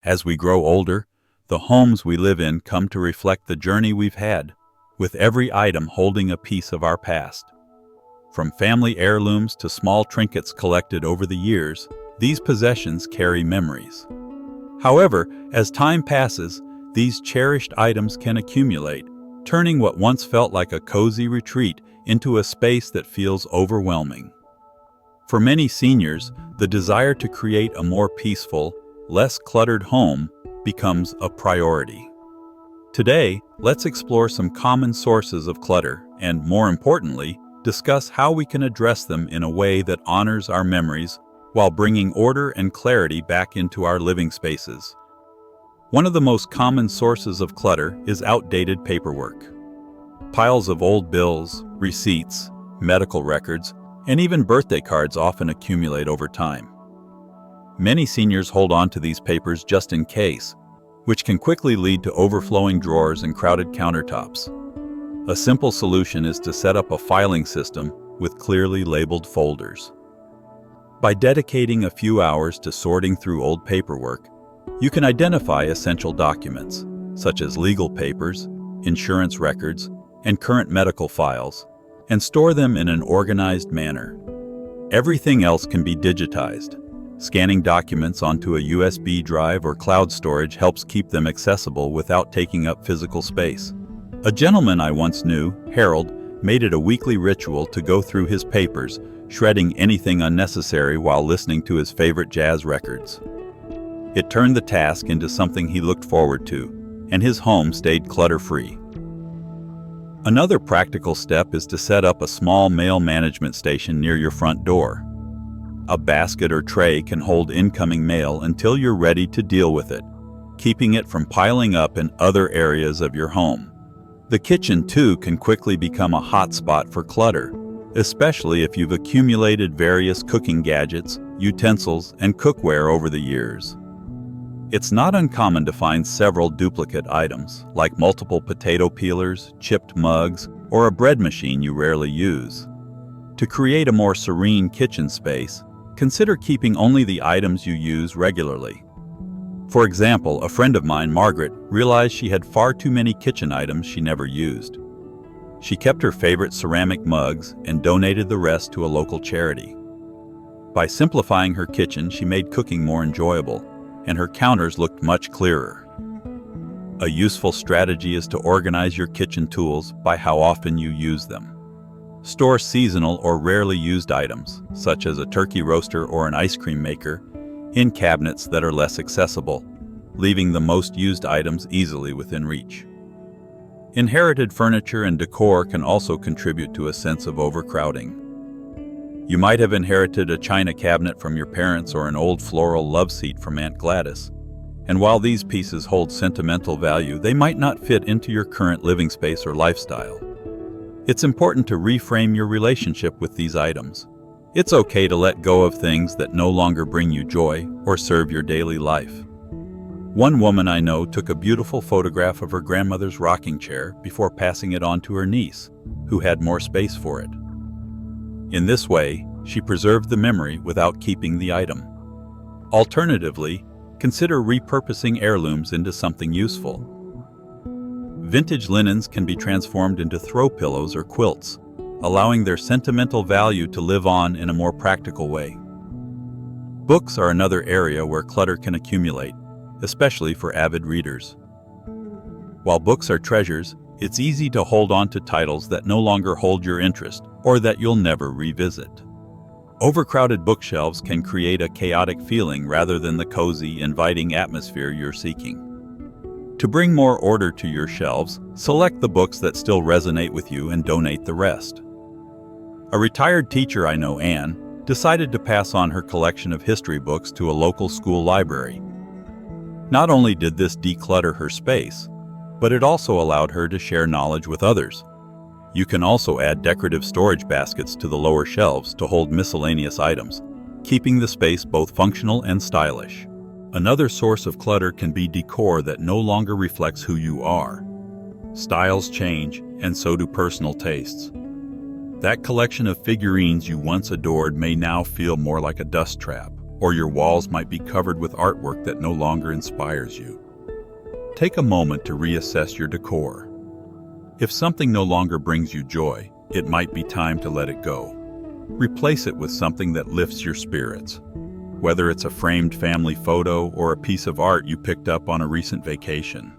As we grow older, the homes we live in come to reflect the journey we've had, with every item holding a piece of our past. From family heirlooms to small trinkets collected over the years, these possessions carry memories. However, as time passes, these cherished items can accumulate, turning what once felt like a cozy retreat into a space that feels overwhelming. For many seniors, the desire to create a more peaceful, less cluttered home becomes a priority. Today, let's explore some common sources of clutter and, more importantly, discuss how we can address them in a way that honors our memories while bringing order and clarity back into our living spaces. One of the most common sources of clutter is outdated paperwork. Piles of old bills, receipts, medical records, and even birthday cards often accumulate over time. Many seniors hold on to these papers just in case, which can quickly lead to overflowing drawers and crowded countertops. A simple solution is to set up a filing system with clearly labeled folders. By dedicating a few hours to sorting through old paperwork, you can identify essential documents, such as legal papers, insurance records, and current medical files, and store them in an organized manner. Everything else can be digitized. Scanning documents onto a USB drive or cloud storage helps keep them accessible without taking up physical space. A gentleman I once knew, Harold, made it a weekly ritual to go through his papers, shredding anything unnecessary while listening to his favorite jazz records. It turned the task into something he looked forward to, and his home stayed clutter-free. Another practical step is to set up a small mail management station near your front door. A basket or tray can hold incoming mail until you're ready to deal with it, keeping it from piling up in other areas of your home. The kitchen, too, can quickly become a hotspot for clutter, especially if you've accumulated various cooking gadgets, utensils, and cookware over the years. It's not uncommon to find several duplicate items, like multiple potato peelers, chipped mugs, or a bread machine you rarely use. To create a more serene kitchen space, consider keeping only the items you use regularly. For example, a friend of mine, Margaret, realized she had far too many kitchen items she never used. She kept her favorite ceramic mugs and donated the rest to a local charity. By simplifying her kitchen, she made cooking more enjoyable, and her counters looked much clearer. A useful strategy is to organize your kitchen tools by how often you use them. Store seasonal or rarely used items, such as a turkey roaster or an ice cream maker, in cabinets that are less accessible, leaving the most used items easily within reach. Inherited furniture and decor can also contribute to a sense of overcrowding. You might have inherited a china cabinet from your parents or an old floral love seat from Aunt Gladys. And while these pieces hold sentimental value, they might not fit into your current living space or lifestyle. It's important to reframe your relationship with these items. It's okay to let go of things that no longer bring you joy or serve your daily life. One woman I know took a beautiful photograph of her grandmother's rocking chair before passing it on to her niece, who had more space for it. In this way, she preserved the memory without keeping the item. Alternatively, consider repurposing heirlooms into something useful. Vintage linens can be transformed into throw pillows or quilts, allowing their sentimental value to live on in a more practical way. Books are another area where clutter can accumulate, especially for avid readers. While books are treasures, it's easy to hold on to titles that no longer hold your interest or that you'll never revisit. Overcrowded bookshelves can create a chaotic feeling rather than the cozy, inviting atmosphere you're seeking. To bring more order to your shelves, select the books that still resonate with you and donate the rest. A retired teacher I know, Anne, decided to pass on her collection of history books to a local school library. Not only did this declutter her space, but it also allowed her to share knowledge with others. You can also add decorative storage baskets to the lower shelves to hold miscellaneous items, keeping the space both functional and stylish. Another source of clutter can be decor that no longer reflects who you are. Styles change, and so do personal tastes. That collection of figurines you once adored may now feel more like a dust trap, or your walls might be covered with artwork that no longer inspires you. Take a moment to reassess your decor. If something no longer brings you joy, it might be time to let it go. Replace it with something that lifts your spirits, whether it's a framed family photo or a piece of art you picked up on a recent vacation.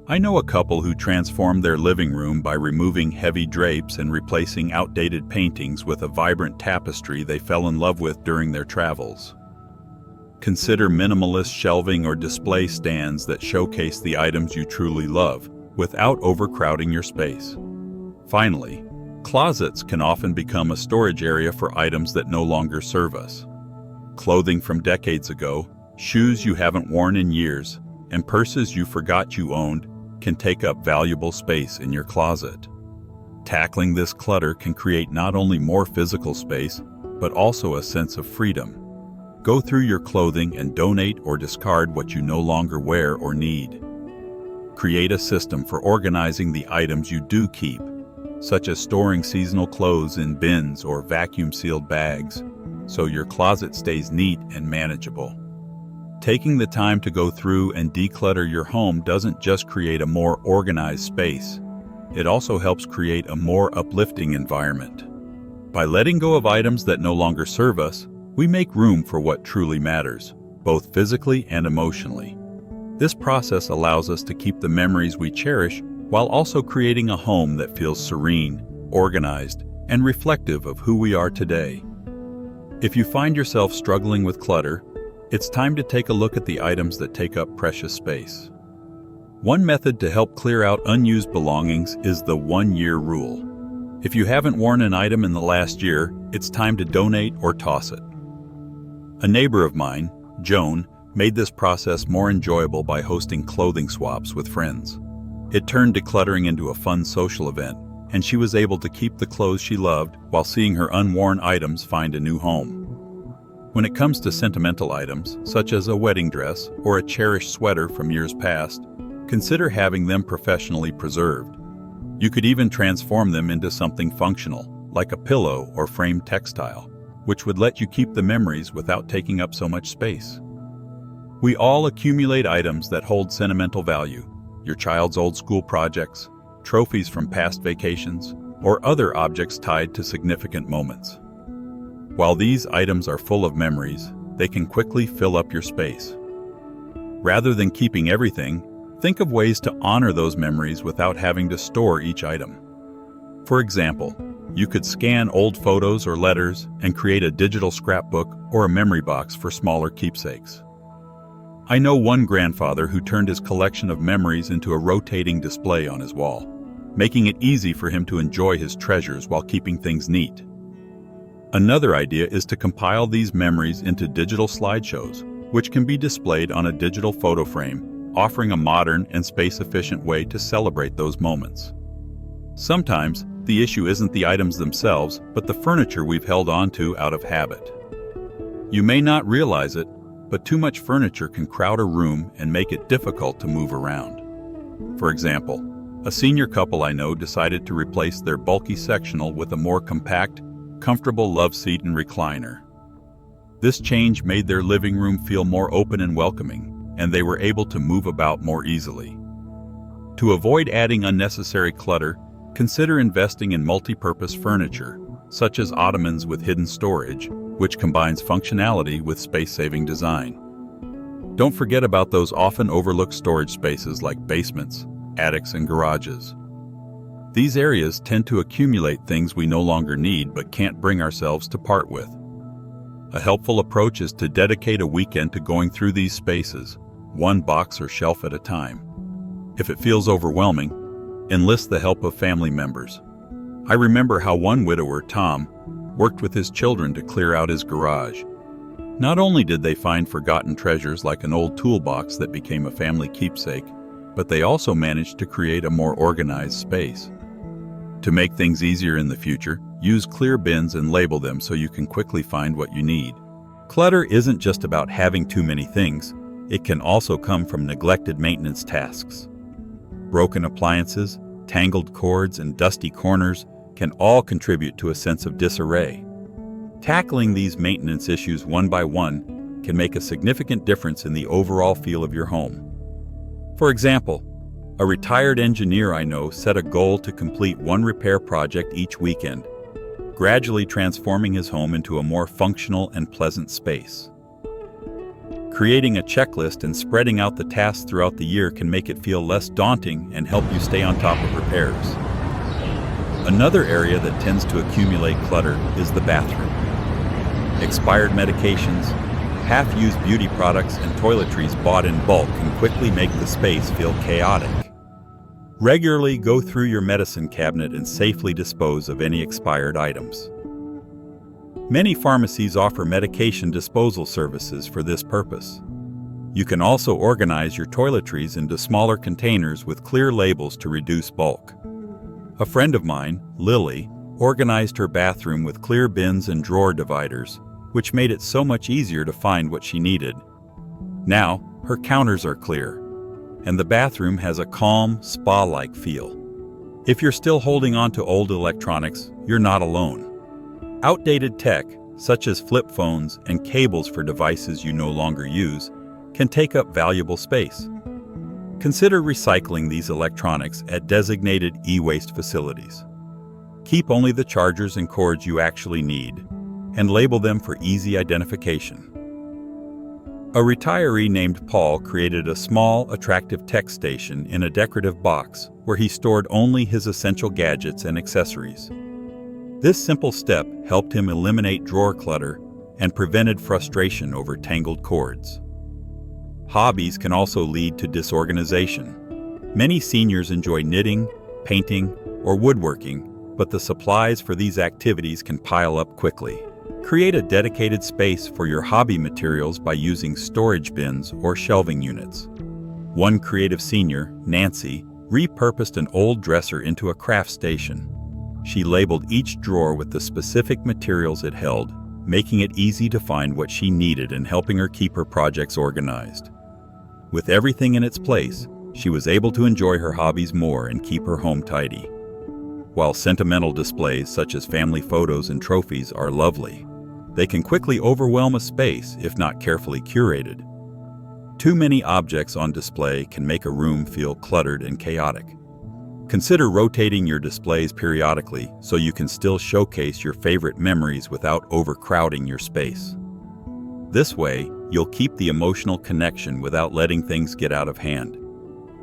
I know a couple who transformed their living room by removing heavy drapes and replacing outdated paintings with a vibrant tapestry they fell in love with during their travels. Consider minimalist shelving or display stands that showcase the items you truly love, without overcrowding your space. Finally, closets can often become a storage area for items that no longer serve us. Clothing from decades ago, shoes you haven't worn in years, and purses you forgot you owned can take up valuable space in your closet. Tackling this clutter can create not only more physical space, but also a sense of freedom. Go through your clothing and donate or discard what you no longer wear or need. Create a system for organizing the items you do keep, such as storing seasonal clothes in bins or vacuum-sealed bags, so your closet stays neat and manageable. Taking the time to go through and declutter your home doesn't just create a more organized space, it also helps create a more uplifting environment. By letting go of items that no longer serve us, we make room for what truly matters, both physically and emotionally. This process allows us to keep the memories we cherish while also creating a home that feels serene, organized, and reflective of who we are today. If you find yourself struggling with clutter, it's time to take a look at the items that take up precious space. One method to help clear out unused belongings is the 1-year rule. If you haven't worn an item in the last year, it's time to donate or toss it. A neighbor of mine, Joan, made this process more enjoyable by hosting clothing swaps with friends. It turned decluttering into a fun social event, and she was able to keep the clothes she loved while seeing her unworn items find a new home. When it comes to sentimental items, such as a wedding dress or a cherished sweater from years past, consider having them professionally preserved. You could even transform them into something functional, like a pillow or framed textile, which would let you keep the memories without taking up so much space. We all accumulate items that hold sentimental value, your child's old school projects, trophies from past vacations, or other objects tied to significant moments. While these items are full of memories, they can quickly fill up your space. Rather than keeping everything, think of ways to honor those memories without having to store each item. For example, you could scan old photos or letters and create a digital scrapbook or a memory box for smaller keepsakes. I know one grandfather who turned his collection of memories into a rotating display on his wall, making it easy for him to enjoy his treasures while keeping things neat. Another idea is to compile these memories into digital slideshows, which can be displayed on a digital photo frame, offering a modern and space-efficient way to celebrate those moments. Sometimes, the issue isn't the items themselves, but the furniture we've held on to out of habit. You may not realize it, but too much furniture can crowd a room and make it difficult to move around. For example, a senior couple I know decided to replace their bulky sectional with a more compact, comfortable love seat and recliner. This change made their living room feel more open and welcoming, and they were able to move about more easily. To avoid adding unnecessary clutter, consider investing in multi-purpose furniture, such as ottomans with hidden storage, which combines functionality with space-saving design. Don't forget about those often overlooked storage spaces like basements, attics, and garages. These areas tend to accumulate things we no longer need but can't bring ourselves to part with. A helpful approach is to dedicate a weekend to going through these spaces, one box or shelf at a time. If it feels overwhelming, enlist the help of family members. I remember how one widower, Tom, worked with his children to clear out his garage. Not only did they find forgotten treasures like an old toolbox that became a family keepsake, but they also managed to create a more organized space. To make things easier in the future, use clear bins and label them so you can quickly find what you need. Clutter isn't just about having too many things, it can also come from neglected maintenance tasks. Broken appliances, tangled cords, and dusty corners can all contribute to a sense of disarray. Tackling these maintenance issues one by one can make a significant difference in the overall feel of your home. For example, a retired engineer I know set a goal to complete one repair project each weekend, gradually transforming his home into a more functional and pleasant space. Creating a checklist and spreading out the tasks throughout the year can make it feel less daunting and help you stay on top of repairs. Another area that tends to accumulate clutter is the bathroom. Expired medications, half-used beauty products, and toiletries bought in bulk can quickly make the space feel chaotic. Regularly go through your medicine cabinet and safely dispose of any expired items. Many pharmacies offer medication disposal services for this purpose. You can also organize your toiletries into smaller containers with clear labels to reduce bulk. A friend of mine, Lily, organized her bathroom with clear bins and drawer dividers, which made it so much easier to find what she needed. Now, her counters are clear, and the bathroom has a calm, spa-like feel. If you're still holding on to old electronics, you're not alone. Outdated tech, such as flip phones and cables for devices you no longer use, can take up valuable space. Consider recycling these electronics at designated e-waste facilities. Keep only the chargers and cords you actually need, and label them for easy identification. A retiree named Paul created a small, attractive tech station in a decorative box where he stored only his essential gadgets and accessories. This simple step helped him eliminate drawer clutter and prevented frustration over tangled cords. Hobbies can also lead to disorganization. Many seniors enjoy knitting, painting, or woodworking, but the supplies for these activities can pile up quickly. Create a dedicated space for your hobby materials by using storage bins or shelving units. One creative senior, Nancy, repurposed an old dresser into a craft station. She labeled each drawer with the specific materials it held, making it easy to find what she needed and helping her keep her projects organized. With everything in its place, she was able to enjoy her hobbies more and keep her home tidy. While sentimental displays such as family photos and trophies are lovely, they can quickly overwhelm a space if not carefully curated. Too many objects on display can make a room feel cluttered and chaotic. Consider rotating your displays periodically so you can still showcase your favorite memories without overcrowding your space. This way, you'll keep the emotional connection without letting things get out of hand.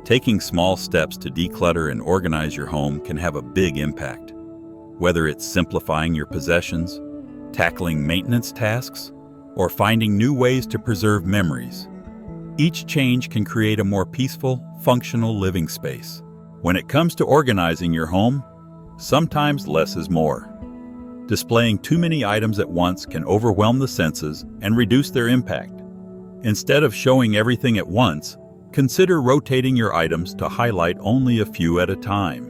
Taking small steps to declutter and organize your home can have a big impact. Whether it's simplifying your possessions, tackling maintenance tasks, or finding new ways to preserve memories, each change can create a more peaceful, functional living space. When it comes to organizing your home, sometimes less is more. Displaying too many items at once can overwhelm the senses and reduce their impact. Instead of showing everything at once, consider rotating your items to highlight only a few at a time.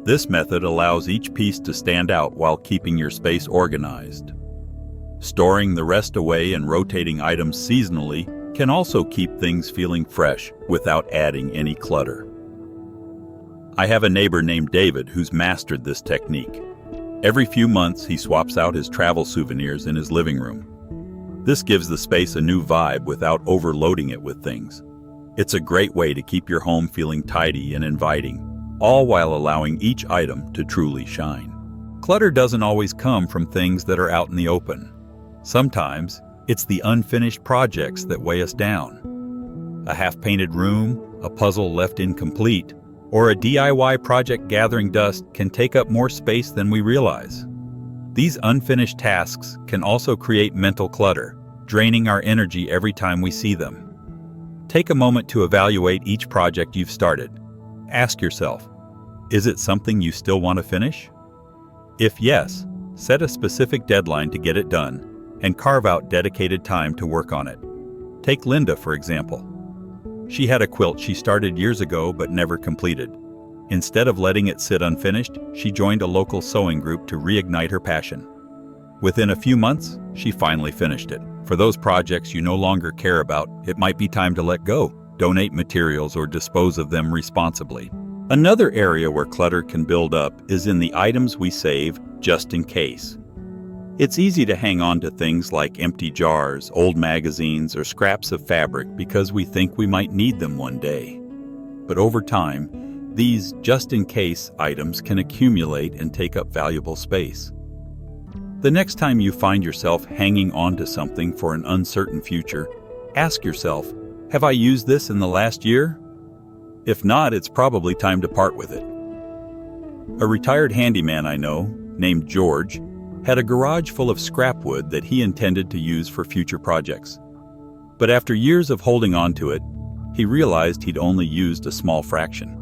This method allows each piece to stand out while keeping your space organized. Storing the rest away and rotating items seasonally can also keep things feeling fresh without adding any clutter. I have a neighbor named David who's mastered this technique. Every few months, he swaps out his travel souvenirs in his living room. This gives the space a new vibe without overloading it with things. It's a great way to keep your home feeling tidy and inviting, all while allowing each item to truly shine. Clutter doesn't always come from things that are out in the open. Sometimes, it's the unfinished projects that weigh us down. A half-painted room, a puzzle left incomplete, or a DIY project gathering dust can take up more space than we realize. These unfinished tasks can also create mental clutter, draining our energy every time we see them. Take a moment to evaluate each project you've started. Ask yourself, is it something you still want to finish? If yes, set a specific deadline to get it done and carve out dedicated time to work on it. Take Linda, for example. She had a quilt she started years ago but never completed. Instead of letting it sit unfinished, she joined a local sewing group to reignite her passion. Within a few months, she finally finished it. For those projects you no longer care about, it might be time to let go, donate materials, or dispose of them responsibly. Another area where clutter can build up is in the items we save just in case. It's easy to hang on to things like empty jars, old magazines, or scraps of fabric because we think we might need them one day. But over time, these just-in-case items can accumulate and take up valuable space. The next time you find yourself hanging on to something for an uncertain future, ask yourself, have I used this in the last year? If not, it's probably time to part with it. A retired handyman I know, named George, had a garage full of scrap wood that he intended to use for future projects. But after years of holding on to it, he realized he'd only used a small fraction.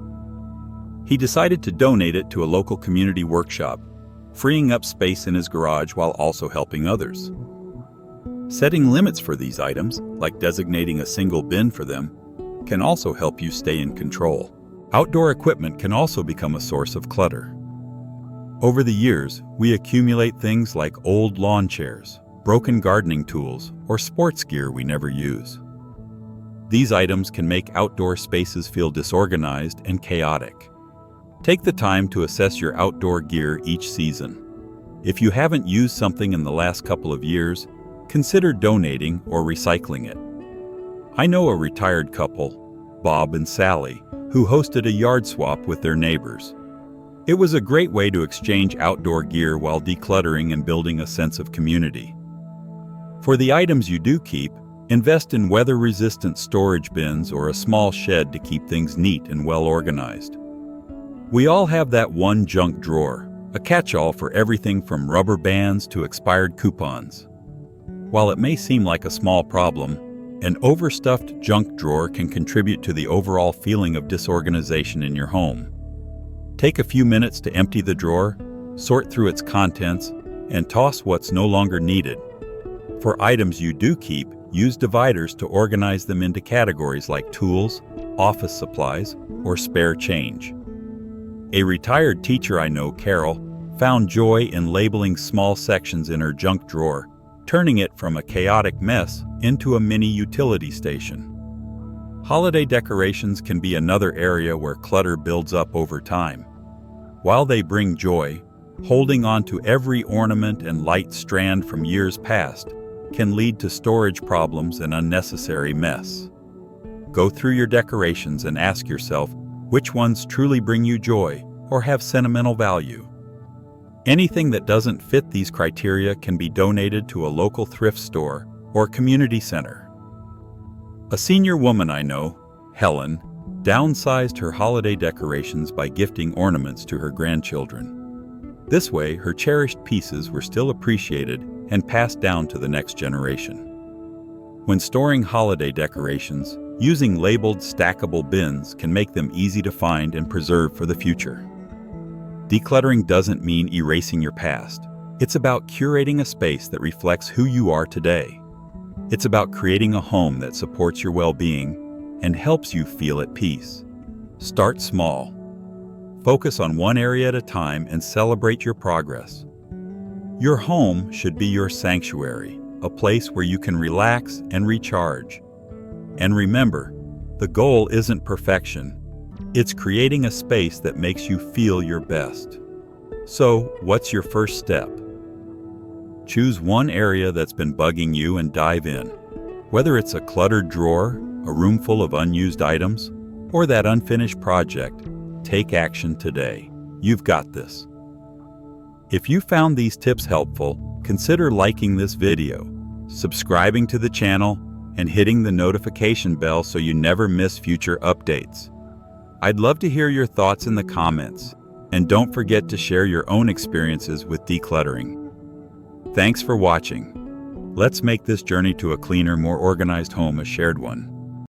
He decided to donate it to a local community workshop, freeing up space in his garage while also helping others. Setting limits for these items, like designating a single bin for them, can also help you stay in control. Outdoor equipment can also become a source of clutter. Over the years, we accumulate things like old lawn chairs, broken gardening tools, or sports gear we never use. These items can make outdoor spaces feel disorganized and chaotic. Take the time to assess your outdoor gear each season. If you haven't used something in the last couple of years, consider donating or recycling it. I know a retired couple, Bob and Sally, who hosted a yard swap with their neighbors. It was a great way to exchange outdoor gear while decluttering and building a sense of community. For the items you do keep, invest in weather-resistant storage bins or a small shed to keep things neat and well organized. We all have that one junk drawer, a catch-all for everything from rubber bands to expired coupons. While it may seem like a small problem, an overstuffed junk drawer can contribute to the overall feeling of disorganization in your home. Take a few minutes to empty the drawer, sort through its contents, and toss what's no longer needed. For items you do keep, use dividers to organize them into categories like tools, office supplies, or spare change. A retired teacher I know, Carol, found joy in labeling small sections in her junk drawer, turning it from a chaotic mess into a mini utility station. Holiday decorations can be another area where clutter builds up over time. While they bring joy, holding on to every ornament and light strand from years past can lead to storage problems and unnecessary mess. Go through your decorations and ask yourself which ones truly bring you joy or have sentimental value. Anything that doesn't fit these criteria can be donated to a local thrift store or community center. A senior woman I know, Helen, downsized her holiday decorations by gifting ornaments to her grandchildren. This way, her cherished pieces were still appreciated and passed down to the next generation. When storing holiday decorations, using labeled stackable bins can make them easy to find and preserve for the future. Decluttering doesn't mean erasing your past. It's about curating a space that reflects who you are today. It's about creating a home that supports your well-being and helps you feel at peace. Start small. Focus on one area at a time and celebrate your progress. Your home should be your sanctuary, a place where you can relax and recharge. And remember, the goal isn't perfection. It's creating a space that makes you feel your best. So, what's your first step? Choose one area that's been bugging you and dive in. Whether it's a cluttered drawer, a room full of unused items, or that unfinished project, take action today. You've got this. If you found these tips helpful, consider liking this video, subscribing to the channel, and hitting the notification bell so you never miss future updates. I'd love to hear your thoughts in the comments, and don't forget to share your own experiences with decluttering. Thanks for watching. Let's make this journey to a cleaner, more organized home a shared one.